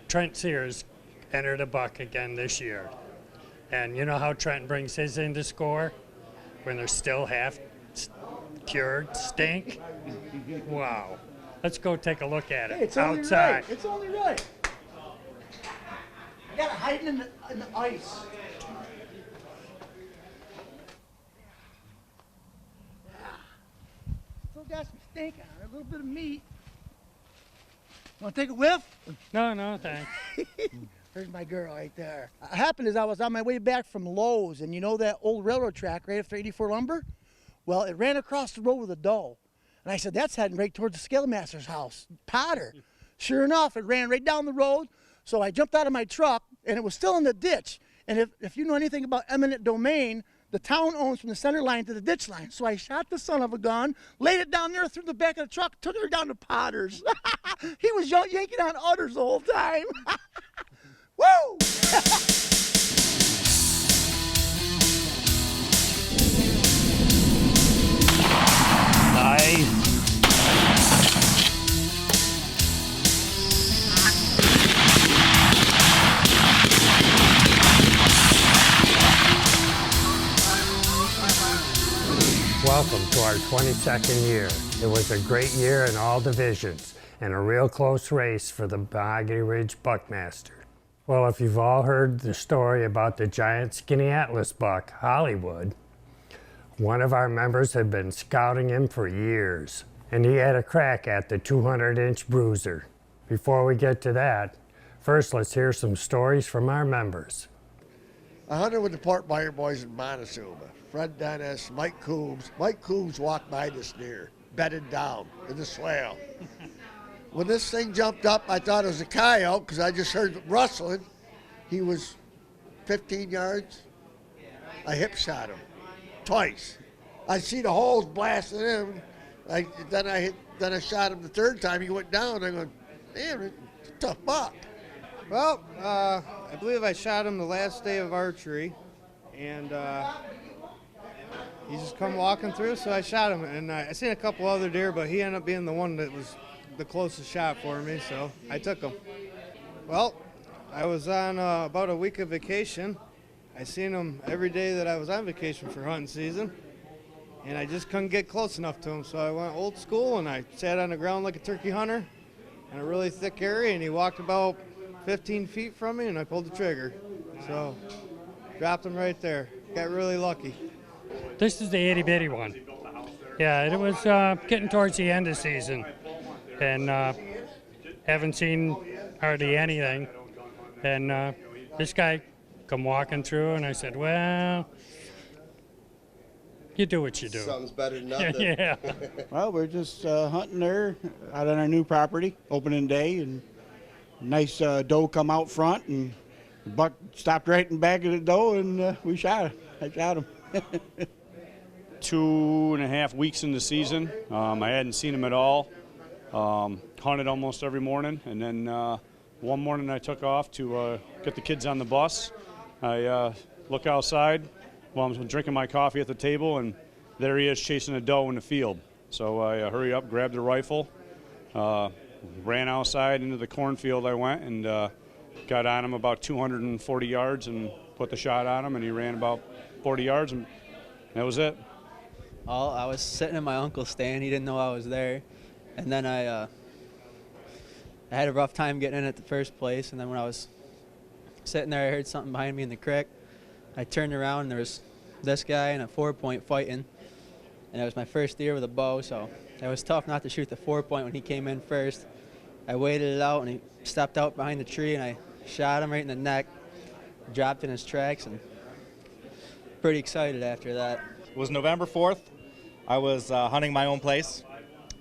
Trent Sears entered a buck again this year. And you know how Trent brings his in to score? When they're still half cured stink? Wow. Let's go take a look at it. Hey, it's outside. Only right. It's only right. You gotta hide it in the ice. Still got some steak on it, a little bit of meat. Want to take a whiff? No, thanks. There's my girl right there. What happened is I was on my way back from Lowe's, and you know that old railroad track right after 84 Lumber? Well, it ran across the road with a doe. And I said, that's heading right towards the scale master's house, Potter. Sure enough, it ran right down the road. So I jumped out of my truck, and it was still in the ditch. And if you know anything about eminent domain, the town owns from the center line to the ditch line. So I shot the son of a gun, laid it down there through the back of the truck, took her down to Potter's. He was yanking on udders the whole time. Woo! Welcome to our 22nd year. It was a great year in all divisions and a real close race for the Mahogany Ridge Buckmaster. Well, if you've all heard the story about the giant skinny Atlas buck, Hollywood, one of our members had been scouting him for years, and he had a crack at the 200-inch bruiser. Before we get to that, first let's hear some stories from our members. I hunted with the Port Buyer boys in Montezuma. Fred Dennis, Mike Coombs. Mike Coombs walked by this deer, bedded down in the swale. When this thing jumped up, I thought it was a coyote because I just heard rustling. He was 15 yards. I hip shot him twice. I see the holes blasting him. Then I shot him the third time. He went down. I go, damn, it's a tough buck. Well, I believe I shot him the last day of archery, and he just come walking through, so I shot him. And I seen a couple other deer, but he ended up being the one that was the closest shot for me, so I took him. Well, I was on about a week of vacation. I seen him every day that I was on vacation for hunting season, and I just couldn't get close enough to him, so I went old school, and I sat on the ground like a turkey hunter in a really thick area, and he walked about 15 feet from me, and I pulled the trigger. So, dropped him right there. Got really lucky. This is the itty-bitty one. Yeah, it was getting towards the end of the season, and haven't seen hardly anything. And this guy come walking through, and I said, well, you do what you do. Something's better than nothing. Yeah. Well, we're just hunting there out on our new property, opening day, and nice doe come out front, and the buck stopped right in back of the doe, and we shot him. I shot him. 2.5 weeks into the season. I hadn't seen him at all. Hunted almost every morning, and then one morning I took off to get the kids on the bus. I look outside while I'm drinking my coffee at the table, and there he is chasing a doe in the field. So I hurry up, grabbed the rifle, ran outside into the cornfield. I went and got on him about 240 yards and put the shot on him, and he ran about 40 yards, and that was it. Well, I was sitting in my uncle's stand. He didn't know I was there. And then I had a rough time getting in at the first place. And then when I was sitting there, I heard something behind me in the creek. I turned around, and there was this guy and a 4-point fighting. And it was my first deer with a bow, so it was tough not to shoot the 4-point when he came in first. I waited it out, and he stepped out behind the tree, and I shot him right in the neck, dropped in his tracks, and pretty excited after that. It was November 4th. I was hunting my own place,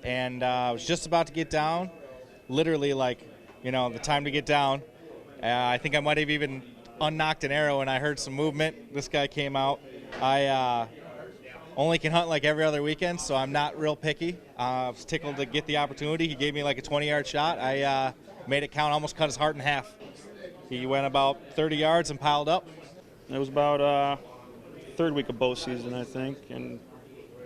and I was just about to get down, literally the time to get down. I think I might have even unknocked an arrow, and I heard some movement. This guy came out. I only can hunt like every other weekend, so I'm not real picky. I was tickled to get the opportunity. He gave me like a 20-yard shot. I made it count, almost cut his heart in half. He went about 30 yards and piled up. It was about third week of bow season, I think, and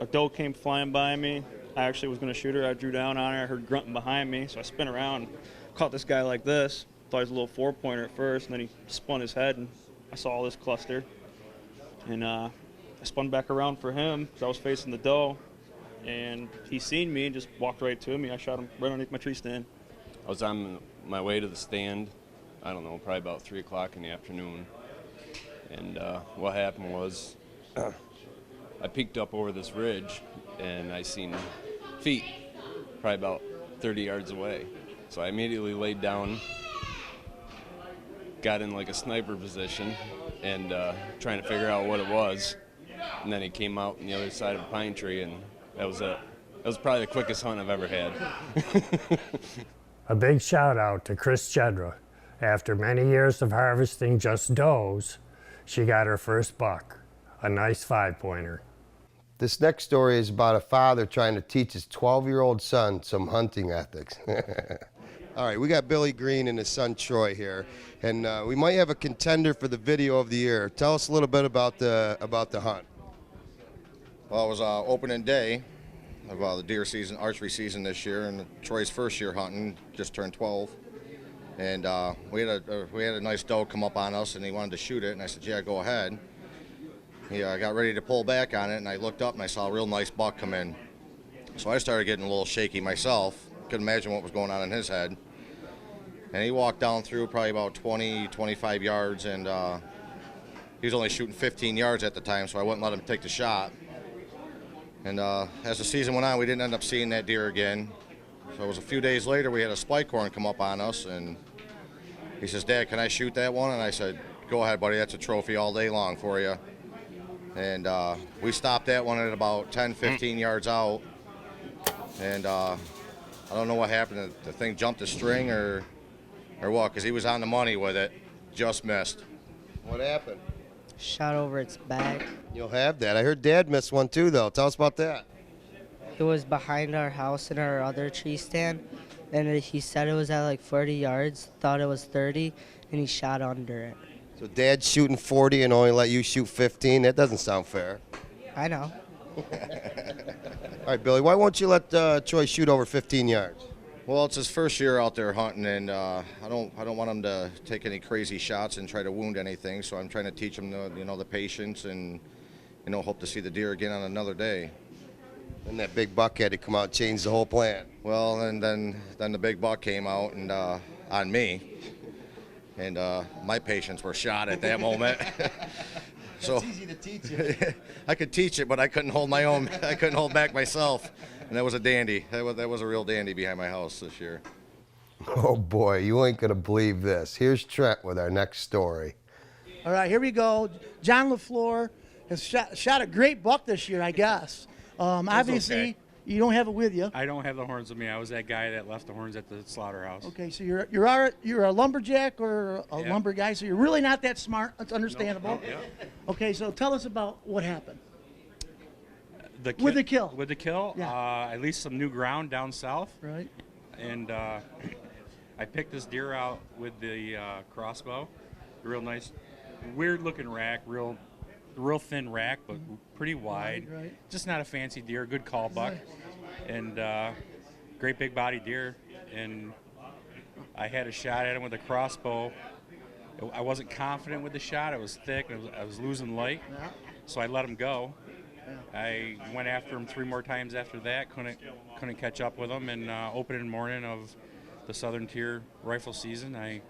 a doe came flying by me. I actually was going to shoot her. I drew down on her. I heard grunting behind me, so I spin around, caught this guy like this, thought he was a little 4-pointer at first, and then he spun his head, and I saw all this cluster. And I spun back around for him because I was facing the doe, and he seen me and just walked right to me. I shot him right underneath my tree stand. I was on my way to the stand, I don't know, probably about 3 o'clock in the afternoon. And what happened was I peeked up over this ridge and I seen feet probably about 30 yards away. So I immediately laid down, got in like a sniper position and trying to figure out what it was. And then he came out on the other side of a pine tree, and that was it. That was probably the quickest hunt I've ever had. A big shout out to Chris Jedra. After many years of harvesting just does, she got her first buck, a nice 5-pointer. This next story is about a father trying to teach his 12-year-old son some hunting ethics. All right, we got Billy Green and his son Troy here, and we might have a contender for the video of the year. Tell us a little bit about the hunt. Well, it was opening day of the deer season, archery season this year, and Troy's first year hunting, just turned 12. And we had a nice doe come up on us, and he wanted to shoot it, and I said, yeah, go ahead. He got ready to pull back on it, and I looked up and I saw a real nice buck come in. So I started getting a little shaky myself. Couldn't imagine what was going on in his head. And he walked down through probably about 20, 25 yards, and he was only shooting 15 yards at the time, so I wouldn't let him take the shot. And as the season went on, we didn't end up seeing that deer again. So it was a few days later, we had a spike horn come up on us, and he says, Dad, can I shoot that one? And I said, go ahead, buddy, that's a trophy all day long for you. And we stopped that one at about 10, 15 yards out. And I don't know what happened. The thing jumped the string or what, because he was on the money with it, just missed. What happened? Shot over its back. You'll have that. I heard Dad missed one too, though. Tell us about that. It was behind our house in our other tree stand, and he said it was at like 40 yards, thought it was 30, and he shot under it. So Dad's shooting 40 and only let you shoot 15? That doesn't sound fair. I know. All right, Billy, why won't you let Troy shoot over 15 yards? Well, it's his first year out there hunting, and I don't want him to take any crazy shots and try to wound anything. So I'm trying to teach him the patience and hope to see the deer again on another day. And that big buck had to come out and change the whole plan. Well, and then the big buck came out and on me, and my patience were shot at that moment. So it's easy to teach it. I could teach it, but I couldn't hold my own. I couldn't hold back myself. And that was a dandy. That was a real dandy behind my house this year. Oh boy, you ain't gonna believe this. Here's Trent with our next story. All right, here we go. John LaFleur has shot a great buck this year, I guess. Obviously, okay. You don't have it with you. I don't have the horns with me. I was that guy that left the horns at the slaughterhouse. Okay, so you're a lumberjack or a lumber guy, so you're really not that smart. That's understandable. Yeah. Okay, so tell us about what happened. With the kill. With the kill, Yeah. at least some new ground down south. Right. And I picked this deer out with the crossbow. Real nice, weird-looking rack, real thin rack, but pretty wide. Right. Just not a fancy deer, good call buck, and great big body deer. And I had a shot at him with a crossbow. I wasn't confident with the shot. It was thick. I was losing light, so I let him go. I went after him 3 more times after that. Couldn't catch up with him. And opening morning of the Southern Tier rifle season, I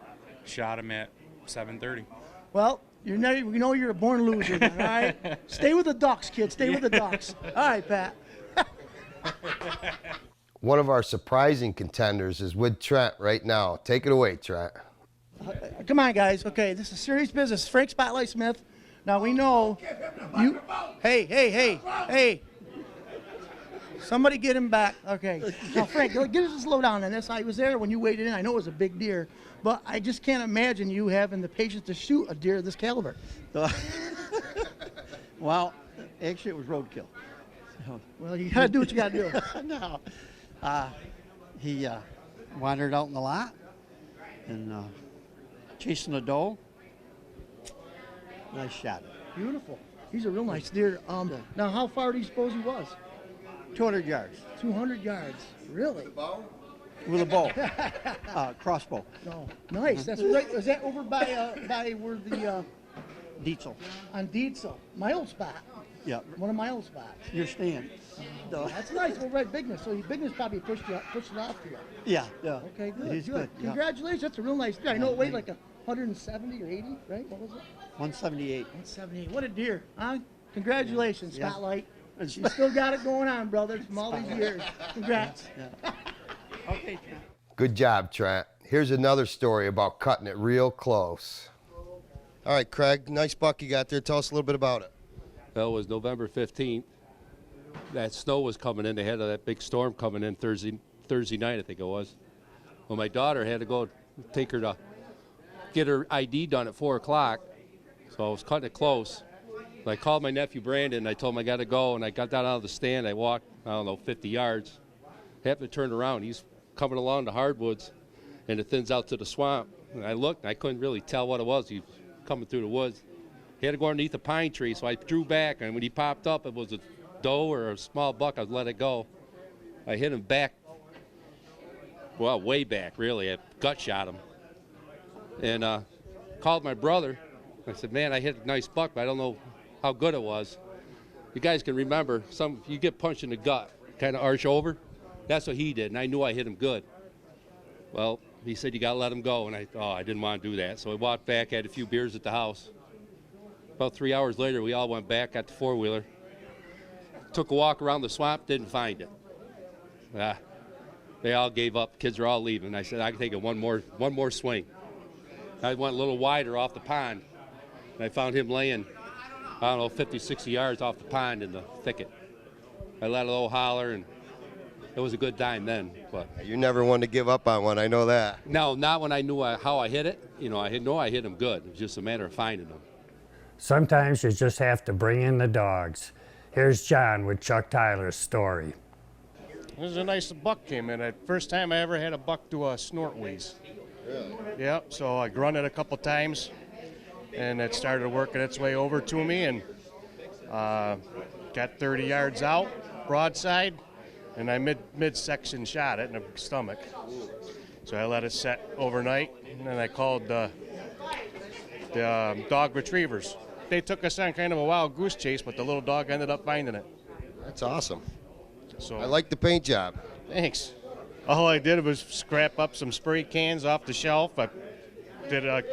shot him at 7:30. Well, we know you're a born loser, then, all right? Stay with the Ducks, kid. Stay with the Ducks. All right, Pat. One of our surprising contenders is with Trent right now. Take it away, Trent. Come on, guys. Okay, this is serious business. Frank Spotlight Smith. Now, we know you... Hey. Somebody get him back. Okay. Now, Frank, give us a slow down on this. I was there when you weighed in. I know it was a big deer, but I just can't imagine you having the patience to shoot a deer of this caliber. Well, actually, it was roadkill. Well, you got to do what you got to do. No. He wandered out in the lot and chasing a doe. And I shot him. Beautiful. He's a real nice deer. Now, how far do you suppose he was? 200 yards. 200 yards. Really? with a bow, crossbow. No, nice. That's right. Is that over by where the Dietzel. on Dietzel? My old spot. Yeah. One of my old spots. Your stand. That's nice. Well, right, Bigness. So Bigness probably pushed it off to you. Yeah, yeah. Okay, good. He's good. Yeah. Congratulations. That's a real nice deer. I know it weighed like 170 or 80, right? What was it? 178. 178. What a deer, huh? Congratulations, Yeah. Spotlight. You still got it going on, brother, from all these years. Congrats. Yeah. Okay, Trent. Good job, Trent. Here's another story about cutting it real close. All right, Craig, nice buck you got there. Tell us a little bit about it. Well, it was November 15th. That snow was coming in. They had that big storm coming in Thursday night, I think it was. Well, my daughter had to go take her to get her ID done at 4 o'clock, so I was cutting it close. And I called my nephew Brandon, and I told him I got to go, and I got down out of the stand. I walked, 50 yards. Happened to turn around. He's coming along the hardwoods, and it thins out to the swamp. And I looked, and I couldn't really tell what it was. He was coming through the woods. He had to go underneath a pine tree, so I drew back, and when he popped up, it was a doe or a small buck. I let it go. I hit him back, well, way back, really. I gut shot him. And called my brother. I said, man, I hit a nice buck, but I don't know how good it was. You guys can remember, you get punched in the gut, kind of arch over. That's what he did, and I knew I hit him good. Well, he said, you got to let him go, and I didn't want to do that. So I walked back, had a few beers at the house. About 3 hours later, we all went back, got the four-wheeler, took a walk around the swamp, didn't find it. They all gave up. Kids are all leaving. I said, I can take it one more swing. I went a little wider off the pond, and I found him laying, 50, 60 yards off the pond in the thicket. I let a little holler, and it was a good time then. But You never wanted to give up on one, I know that. no, not when I knew how I hit it. I hit him good. It was just a matter of finding him. Sometimes you just have to bring in the dogs. Here's John with Chuck Tyler's story. It was a nice buck came in. First time I ever had a buck do a snort wheeze. Really? Yep, so I grunted a couple times, and it started working its way over to me, and got 30 yards out, broadside, and I midsection shot it in the stomach. So I let it set overnight, and then I called the dog retrievers. They took us on kind of a wild goose chase, but the little dog ended up finding it. That's awesome. So I like the paint job. Thanks. All I did was scrap up some spray cans off the shelf. I did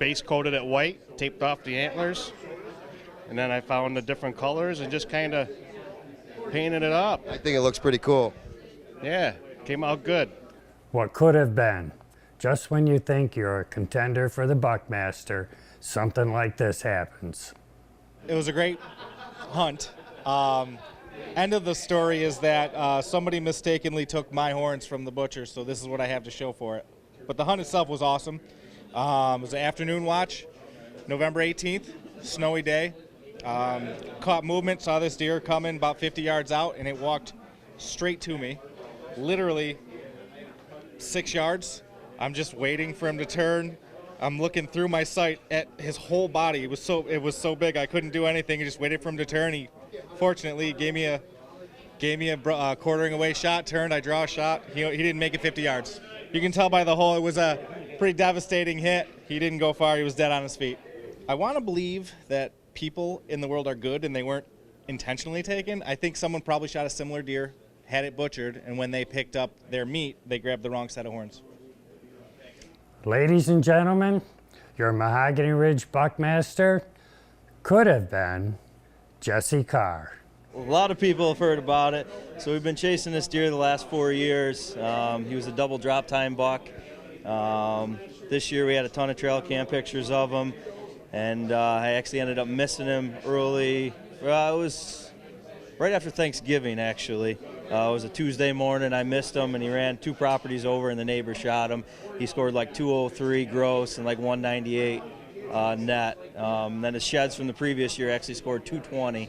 base coated it white, taped off the antlers, and then I found the different colors and just kind of painted it up. I think it looks pretty cool. Yeah, came out good. What could have been. Just when you think you're a contender for the Buckmaster, something like this happens. It was a great hunt. End of the story is that somebody mistakenly took my horns from the butcher, so this is what I have to show for it. But the hunt itself was awesome. It was an afternoon watch, November 18th, snowy day. Caught movement, saw this deer coming about 50 yards out, and it walked straight to me, literally 6 yards. I'm just waiting for him to turn. I'm looking through my sight at his whole body. It was so big I couldn't do anything. I just waited for him to turn. He fortunately gave me a quartering away shot. Turned. I draw a shot. He didn't make it 50 yards. You can tell by the hole it was a pretty devastating hit. He didn't go far. He was dead on his feet. I want to believe that people in the world are good and they weren't intentionally taken. I think someone probably shot a similar deer, had it butchered, and when they picked up their meat, they grabbed the wrong set of horns. Ladies and gentlemen, your Mahogany Ridge Buckmaster could have been Jesse Carr. A lot of people have heard about it. So we've been chasing this deer the last 4 years. He was a double drop time buck. This year we had a ton of trail cam pictures of him, and I actually ended up missing him early. It was right after Thanksgiving, actually. It was a Tuesday morning. I missed him, and he ran 2 properties over, and the neighbor shot him. He scored like 203 gross and like 198 net. Then his sheds from the previous year actually scored 220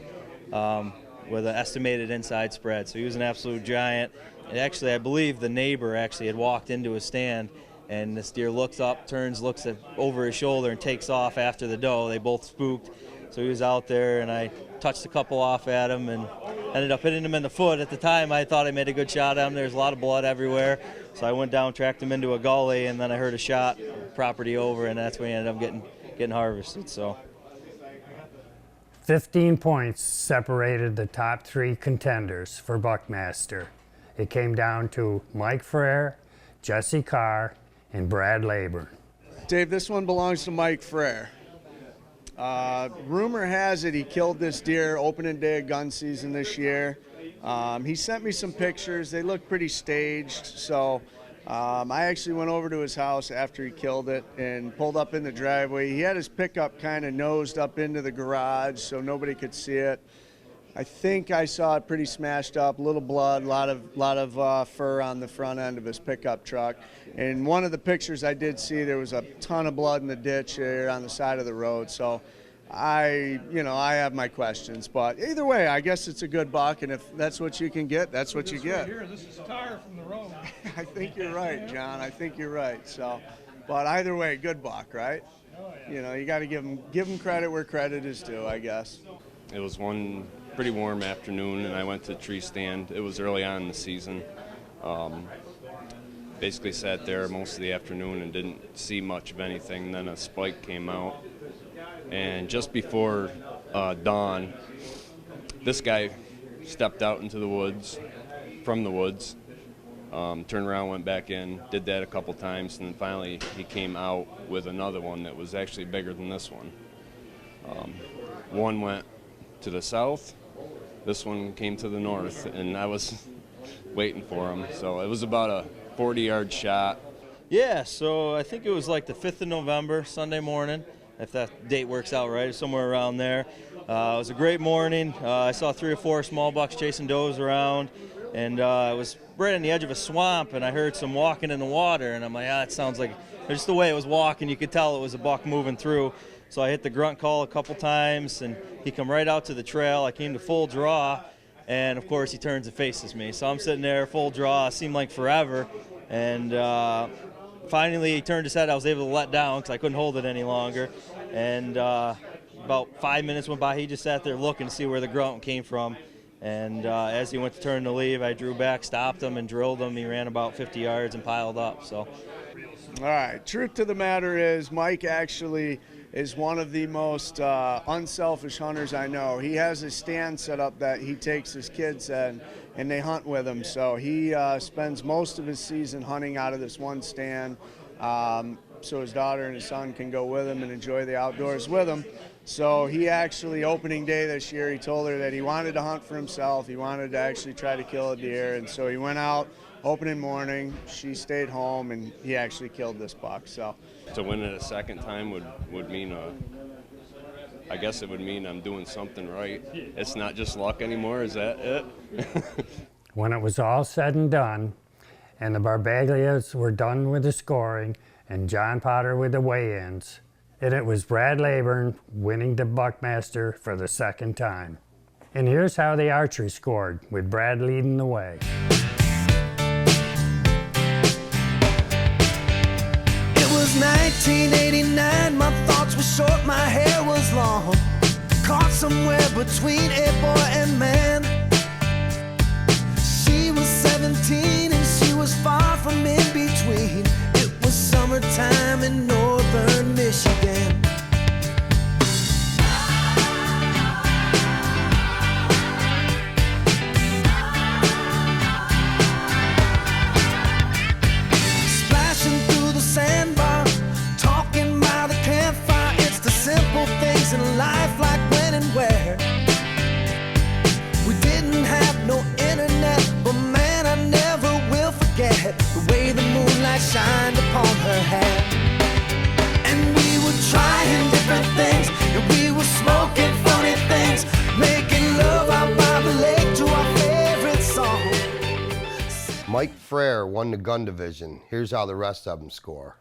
with an estimated inside spread. So he was an absolute giant. And actually, I believe the neighbor actually had walked into his stand, and this deer looks up, turns, looks over his shoulder, and takes off after the doe. They both spooked. So he was out there, and I touched a couple off at him, and ended up hitting him in the foot. At the time, I thought I made a good shot at him. There's a lot of blood everywhere. So I went down, tracked him into a gully, and then I heard a shot property over, and that's when he ended up getting harvested. So 15 points separated the top 3 contenders for Buckmaster. It came down to Mike Frere, Jesse Carr, and Brad Leyburn. Dave, this one belongs to Mike Frere. Rumor has it he killed this deer opening day of gun season this year. He sent me some pictures. They look pretty staged. So I actually went over to his house after he killed it and pulled up in the driveway. He had his pickup kind of nosed up into the garage so nobody could see it. I think I saw it pretty smashed up, a little blood, a lot of fur on the front end of his pickup truck. In one of the pictures I did see, there was a ton of blood in the ditch here on the side of the road. So I have my questions, but either way, I guess it's a good buck, and if that's what you can get, that's what you get. Here, this is tar from the road. I think you're right, John. I think you're right. So, but either way, good buck, right? Oh, yeah. You got to give him credit where credit is due, I guess. It was one pretty warm afternoon, and I went to the tree stand. It was early on in the season. Basically sat there most of the afternoon and didn't see much of anything. Then a spike came out, and just before dawn, this guy stepped out into the woods, from the woods, turned around, went back in, did that a couple times, and then finally he came out with another one that was actually bigger than this one. One went to the south, this one came to the north, and I was waiting for him. So it was about a 40-yard shot. yeah, so I think it was like the 5th of November, Sunday morning, if that date works out right, somewhere around there. It was a great morning. I saw 3 or 4 small bucks chasing does around, and I was right on the edge of a swamp, and I heard some walking in the water, and I'm like, that sounds like, just the way it was walking, you could tell it was a buck moving through. So I hit the grunt call a couple times, and he come right out to the trail. I came to full draw, and of course he turns and faces me. So I'm sitting there full draw, it seemed like forever, and finally he turned his head. I was able to let down because I couldn't hold it any longer, and about 5 minutes went by. He just sat there looking to see where the grunt came from, and as he went to turn to leave, I drew back, stopped him, and drilled him. He ran about 50 yards and piled up. So, All right, truth to the matter is Mike actually is one of the most unselfish hunters I know. He has a stand set up that he takes his kids in, and they hunt with him. So he spends most of his season hunting out of this one stand, so his daughter and his son can go with him and enjoy the outdoors with him. So he actually, opening day this year, he told her that he wanted to hunt for himself. He wanted to actually try to kill a deer, and so he went out opening morning. She stayed home, and he actually killed this buck. So To win it a second time would mean I guess it would mean I'm doing something right. It's not just luck anymore, is that it? When it was all said and done, and the Barbaglias were done with the scoring, and John Potter with the weigh-ins, and it was Brad Leyburn winning the Buckmaster for the second time. And here's how the archery scored, with Brad leading the way. It was 1989, my thoughts were short, my hair was long. Caught somewhere between a boy and man. She was 17 and she was far from in between. It was summertime in northern Michigan. Splashing through the sandbar, talking by the campfire. It's the simple things in life, like when and where. We didn't have no internet, but man, I never will forget the way the moonlight shined upon her hair. And we were trying different things, and we were smoking funny things, making love out by the lake to our favorite song. Mike Frere won the gun division. Here's how the rest of them score.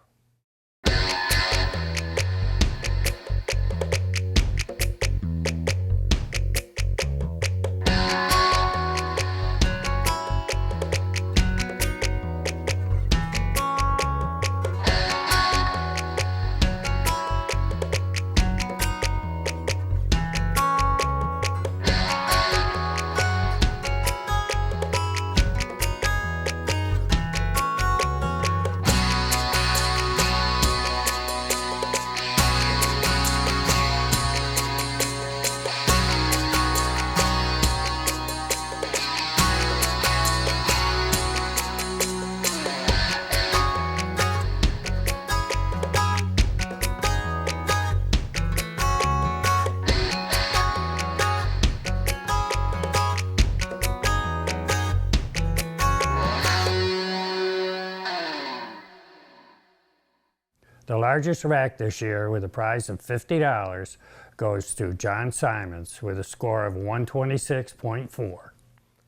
The largest rack this year with a prize of $50 goes to John Simons with a score of 126.4.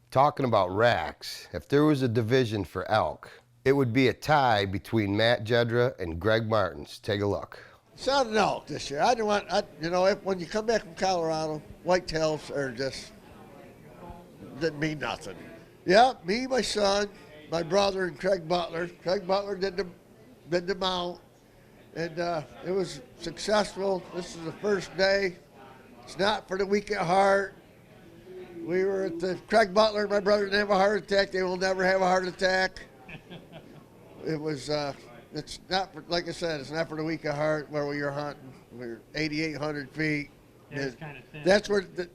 Talking about racks, if there was a division for elk, it would be a tie between Matt Jedra and Greg Martins. Take a look. Shot an elk this year. I didn't want, when you come back from Colorado, whitetails are just, didn't mean nothing. Yeah, me, my son, my brother, and Craig Butler. Craig Butler did the mount, and it was successful. This is the first day. It's not for the weak at heart. We were at the Craig Butler, my brother didn't have a heart attack. They will never have a heart attack. It was, it's not, for, like I said, it's not for the weak at heart where we were hunting. We were 8,800 feet. Yeah, it's kind of thin. That's where, it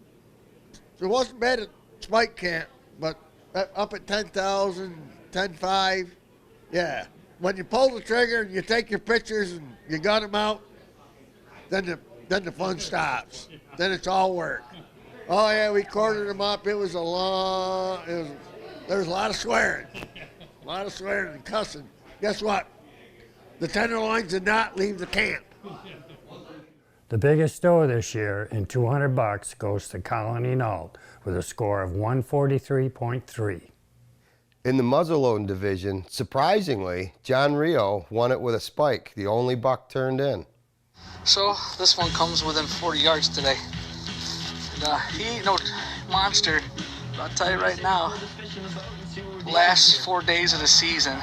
wasn't bad at Spike Camp, but up at 10,000, 10,500, yeah. When you pull the trigger and you take your pictures and you got them out, then the fun stops. Then it's all work. Oh yeah, we quartered them up. There was a lot of swearing. A lot of swearing and cussing. Guess what? The tenderloins did not leave the camp. The biggest doe this year in $200 goes to Colony Nault with a score of 143.3. In the muzzleloading division, surprisingly, John Rio won it with a spike, the only buck turned in. So this one comes within 40 yards today. And, he ain't no monster, but I'll tell you right now, last 4 days of the season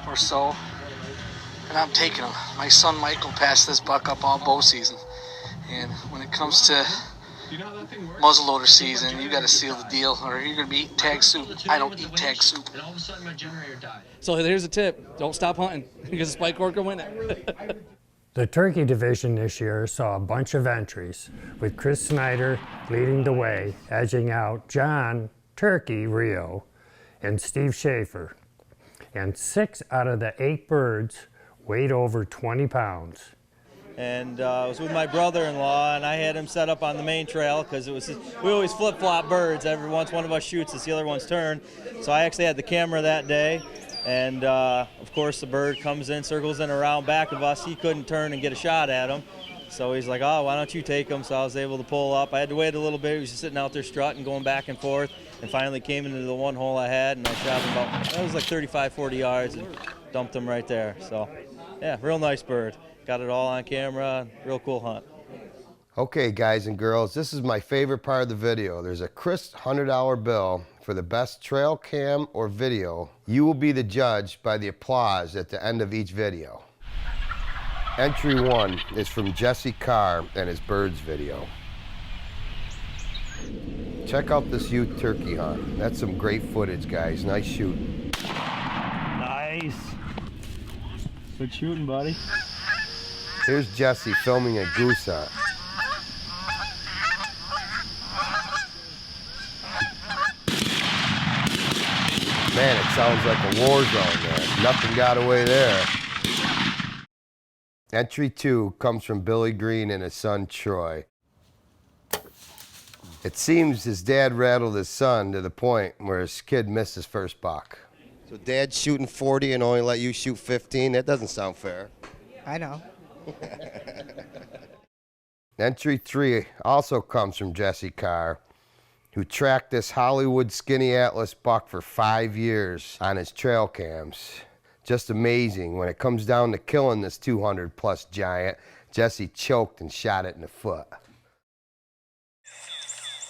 or so, and I'm taking him. My son Michael passed this buck up all bow season, and when it comes to muzzleloader season, you got to seal the deal, or you're gonna be eating tag soup. I don't eat tag soup. So here's a tip: don't stop hunting because the spike work will win it. The turkey division this year saw a bunch of entries, with Chris Snyder leading the way, edging out John Turkey Rio and Steve Schaefer. And 6 out of the 8 birds weighed over 20 pounds. And I was with my brother-in-law, and I had him set up on the main trail because we always flip-flop birds. Every once one of us shoots, it's the other one's turn. So I actually had the camera that day, and of course the bird comes in, circles in around back of us. He couldn't turn and get a shot at him, so he's like, "Oh, why don't you take him?" So I was able to pull up. I had to wait a little bit. He was just sitting out there strutting, going back and forth, and finally came into the one hole I had, and I shot him about, it was like 35, 40 yards, and dumped him right there. So, yeah, real nice bird. Got it all on camera, real cool hunt. Okay, guys and girls, this is my favorite part of the video. There's a crisp $100 bill for the best trail cam or video. You will be the judge by the applause at the end of each video. Entry 1 is from Jesse Carr and his birds video. Check out this youth turkey hunt. That's some great footage, guys. Nice shooting. Nice. Good shooting, buddy. Here's Jesse filming a goose hunt. Man, it sounds like a war zone there. Nothing got away there. Entry 2 comes from Billy Green and his son Troy. It seems his dad rattled his son to the point where his kid missed his first buck. So dad's shooting 40 and only let you shoot 15? That doesn't sound fair. I know. Entry 3 also comes from Jesse Carr, who tracked this Hollywood Skinny Atlas buck for 5 years on his trail cams. Just amazing. When it comes down to killing this 200-plus giant, Jesse choked and shot it in the foot.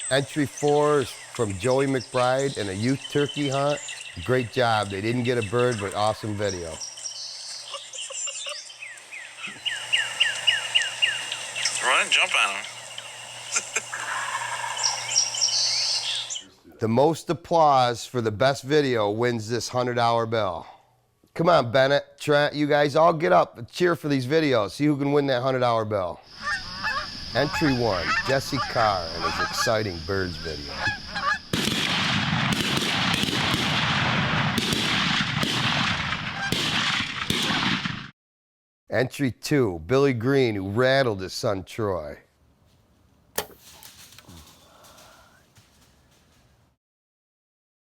Entry 4 is from Joey McBride in a youth turkey hunt. Great job. They didn't get a bird, but awesome video. Run and jump on him. The most applause for the best video wins this $100 bill. Come on, Bennett, Trent, you guys all get up and cheer for these videos. See who can win that $100 bill. Entry 1, Jesse Carr and his exciting birds video. Entry 2, Billy Green, who rattled his son Troy.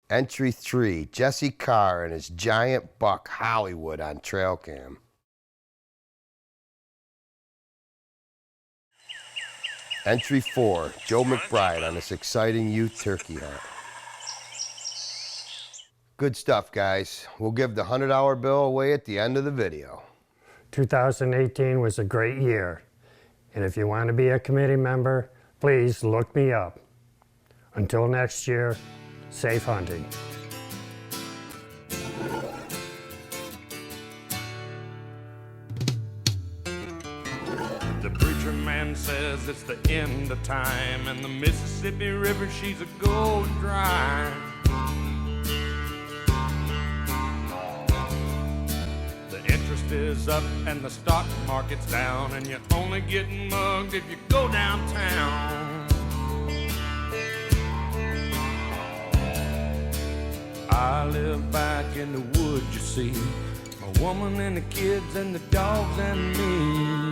Entry 3, Jesse Carr and his giant buck Hollywood on trail cam. Entry 4, Joe McBride on this exciting youth turkey hunt. Good stuff, guys. We'll give the $100 bill away at the end of the video. 2018 was a great year, and if you want to be a committee member, please look me up. Until next year, safe hunting. The preacher man says it's the end of time, and the Mississippi River, she's a gold dry. The interest is up and the stock market's down, and you only get mugged if you go downtown. I live back in the woods, you see, my woman and the kids and the dogs and me.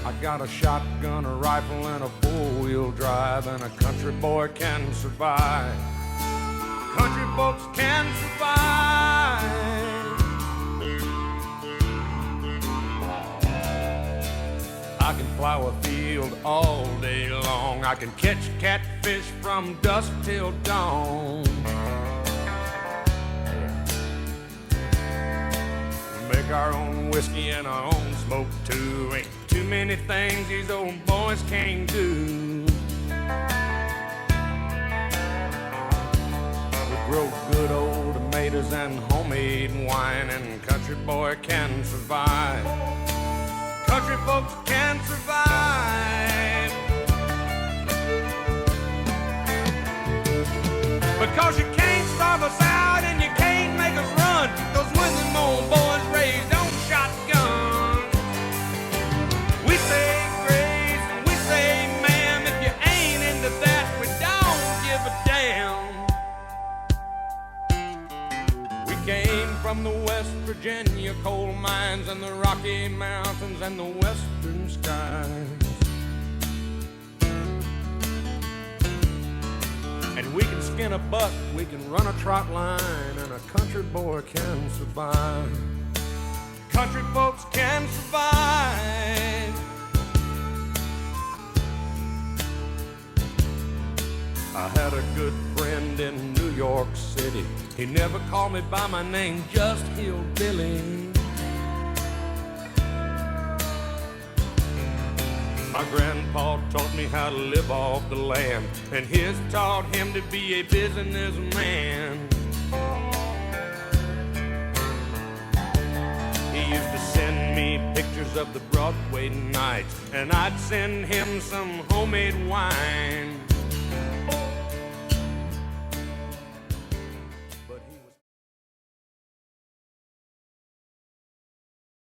I got a shotgun, a rifle, and a four-wheel drive, and a country boy can survive. Country folks can survive. I can plow a field all day long. I can catch catfish from dusk till dawn. We make our own whiskey and our own smoke too. Ain't too many things these old boys can't do. We grow good old tomatoes and homemade wine, and country boy can survive. Country folks can survive. Because you can't starve us out and you can't make us run. Those when them old boys raised on shotgun. We say grace and we say ma'am. If you ain't into that, we don't give a damn. We came from the West Virginia coal mines and the Rocky Mountains and the western skies. And we can skin a buck, we can run a trot line, and a country boy can survive. Country folks can survive. I had a good friend in New York City. He never called me by my name, just Hillbilly. My grandpa taught me how to live off the land, and his taught him to be a businessman. He used to send me pictures of the Broadway nights, and I'd send him some homemade wine.